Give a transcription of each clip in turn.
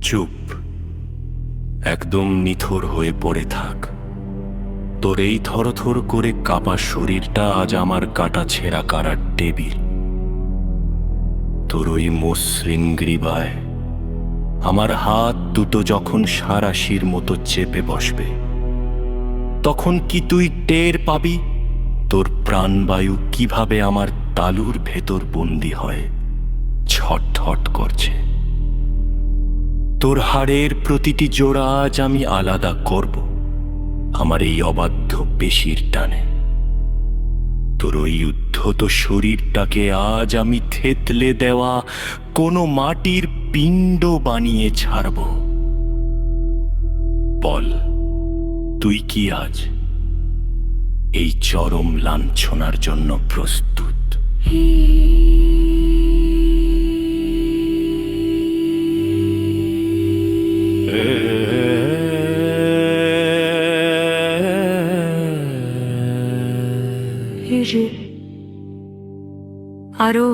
চুপ, একদম নিথর হয়ে পড়ে থাক। তোর এই থরথর করে কাঁপা শরীরটা আজ আমার কাটা ছেঁড়া কারার টেবিল। তোর ওই মসৃণ গ্রীবায় আমার হাত দুটো যখন সারাশির মতো চেপে বসবে, তখন কি তুই টের পাবি তোর প্রাণবায়ু কিভাবে আমার তালুর ভেতর বন্দী হয়, ছটছট করছে। তোর হাড়ের প্রতিটি জোড়া আজ আমি আলাদা করব আমার এই অবাধ্য পেশির টানে। তোর ওই উদ্ধত শরীরটাকে আজ আমি থেতলে দেওয়া কোনো মাটির পিণ্ড বানিয়ে ছাড়ব। বল, তুই কি আজ এই চরম লাঞ্ছনার জন্য প্রস্তুত? আরো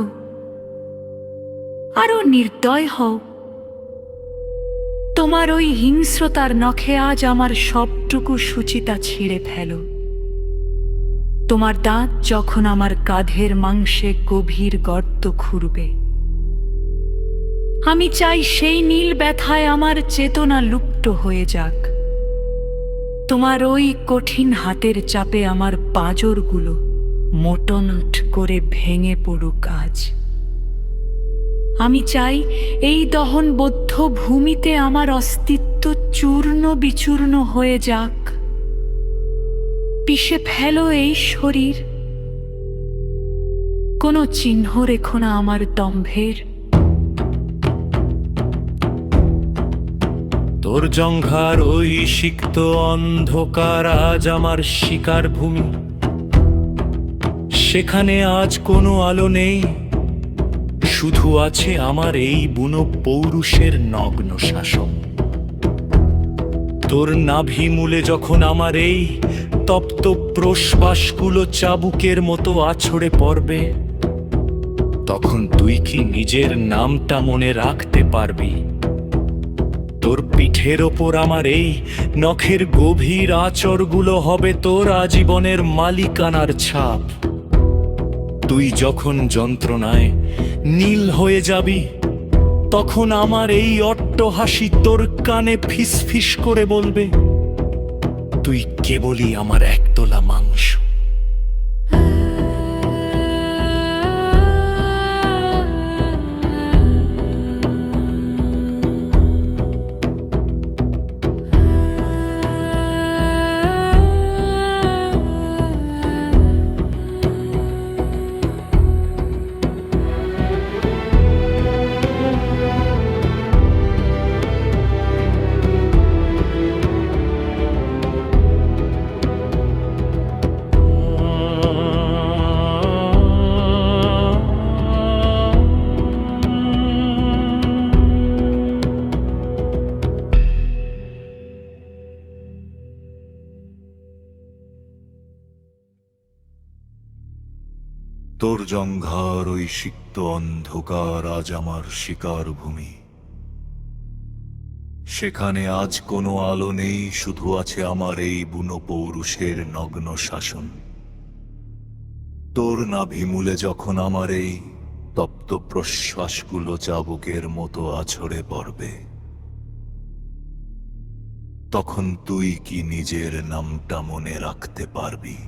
আরো নির্দয় হও। তোমার ওই হিংস্রতার নখে আজ আমার সবটুকু সুচিতা ছিঁড়ে ফেলো। তোমার দাঁত যখন আমার কাঁধের মাংসে গভীর গর্ত খুঁড়বে, আমি চাই সেই নীল ব্যথায় আমার চেতনা লুপ্ত হয়ে যাক। তোমার ওই কঠিন হাতের চাপে আমার পাঁজরগুলো মোটনট করে ভেঙে পড়ুক আজ। আমি চাই এই দহনবদ্ধ ভূমিতে আমার অস্তিত্ব চূর্ণ বিচূর্ণ হয়ে যাক। পিষে ফেলো এই শরীর, কোনো চিহ্ন রেখো না আমার দম্ভের। তোর জঙ্ঘার ওই সিক্ত অন্ধকার আজ আমার শিকার ভূমি। সেখানে আজ কোনো আলো নেই, শুধু আছে আমার এই বুনো পৌরুষের নগ্ন শাসন। তোর নাভি মূলে যখন আমার এই তপ্ত প্রশ্বাসগুলো চাবুকের মতো আছড়ে পড়বে, তখন তুই কি নিজের নামটা মনে রাখতে পারবি? তোর পিঠের ওপর আমার এই নখের গভীর আঁচড়গুলো হবে তোর আজীবনের মালিকানার ছাপ। তুই যখন যন্ত্রণায় নীল হয়ে যাবি, তখন আমার এই অট্টহাসি তোর কানে ফিস ফিস করে বলবে, তুই কেবলই আমার একতলা মাংস। তোর জঙ্ঘার ওই সিক্ত অন্ধকার আজ আমার শিকার ভূমি। সেখানে আজ কোনো আলো নেই, শুধু আছে আমার এই বুনো পৌরুষের নগ্ন শাসন। তোর নাভিমূলে যখন আমার এই তপ্ত প্রশ্বাসগুলো চাবুকের মতো আছড়ে পড়বে, তখন তুই কি নিজের নামটা মনে রাখতে পারবি?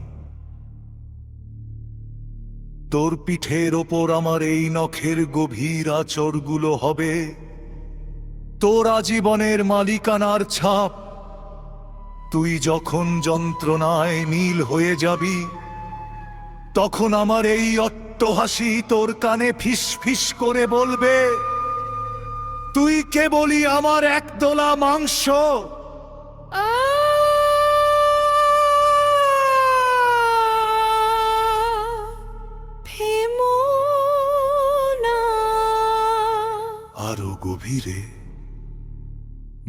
তোর পিঠের ওপর আমার এই নখের গভীর আঁচড়গুলো হবে তোর আজীবনের মালিকানার ছাপ। তুই যখন যন্ত্রণায় নীল হয়ে যাবি, তখন আমার এই অট্টহাসি তোর কানে ফিস ফিস করে বলবে, তুই কেবলই আমার একদলা মাংস। আরো গভীরে,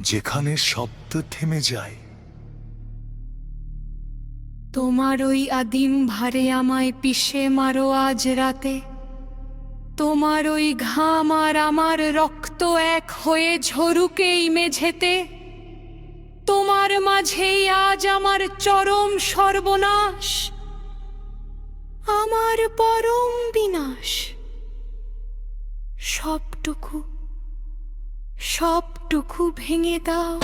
যেখানে শব্দ থেমে যায়। তোমার ওই আদিম ভারে আমায় পিষে মারো আজ রাতে। তোমার ওই ঘাম আর আমার রক্ত এক হয়ে ঝরুক এই মেঝেতে, তোমার মাঝেই আজ আমার চরম সর্বনাশ, আমার পরম বিনাশ। সবটুকু সবটুকু ভেঙে দাও।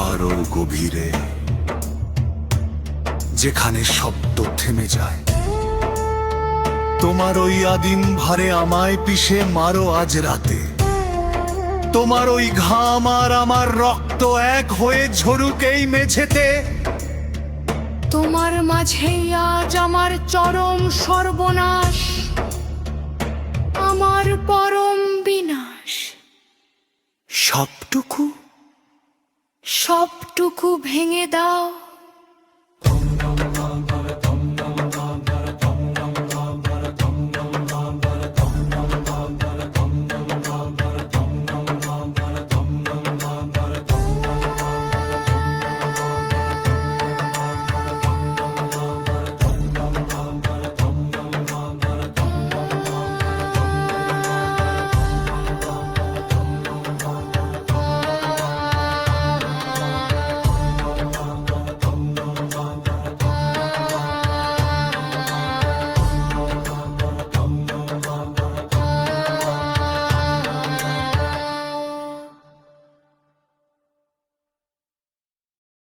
আরো গভীরে, যেখানে শব্দ থেমে যায়, তোমার ওই আদিম ভারে আমায় পিষে মারো আজ রাতে। তোমার ওই ঘাম আর আমার রক্ত এক হয়ে ঝরুক এই মেঝেতে। তোমার মাঝেই আজ আমার চরম সর্বনাশ, আমার পরম বিনাশ। সবটুকু সবটুকু ভেঙে দাও।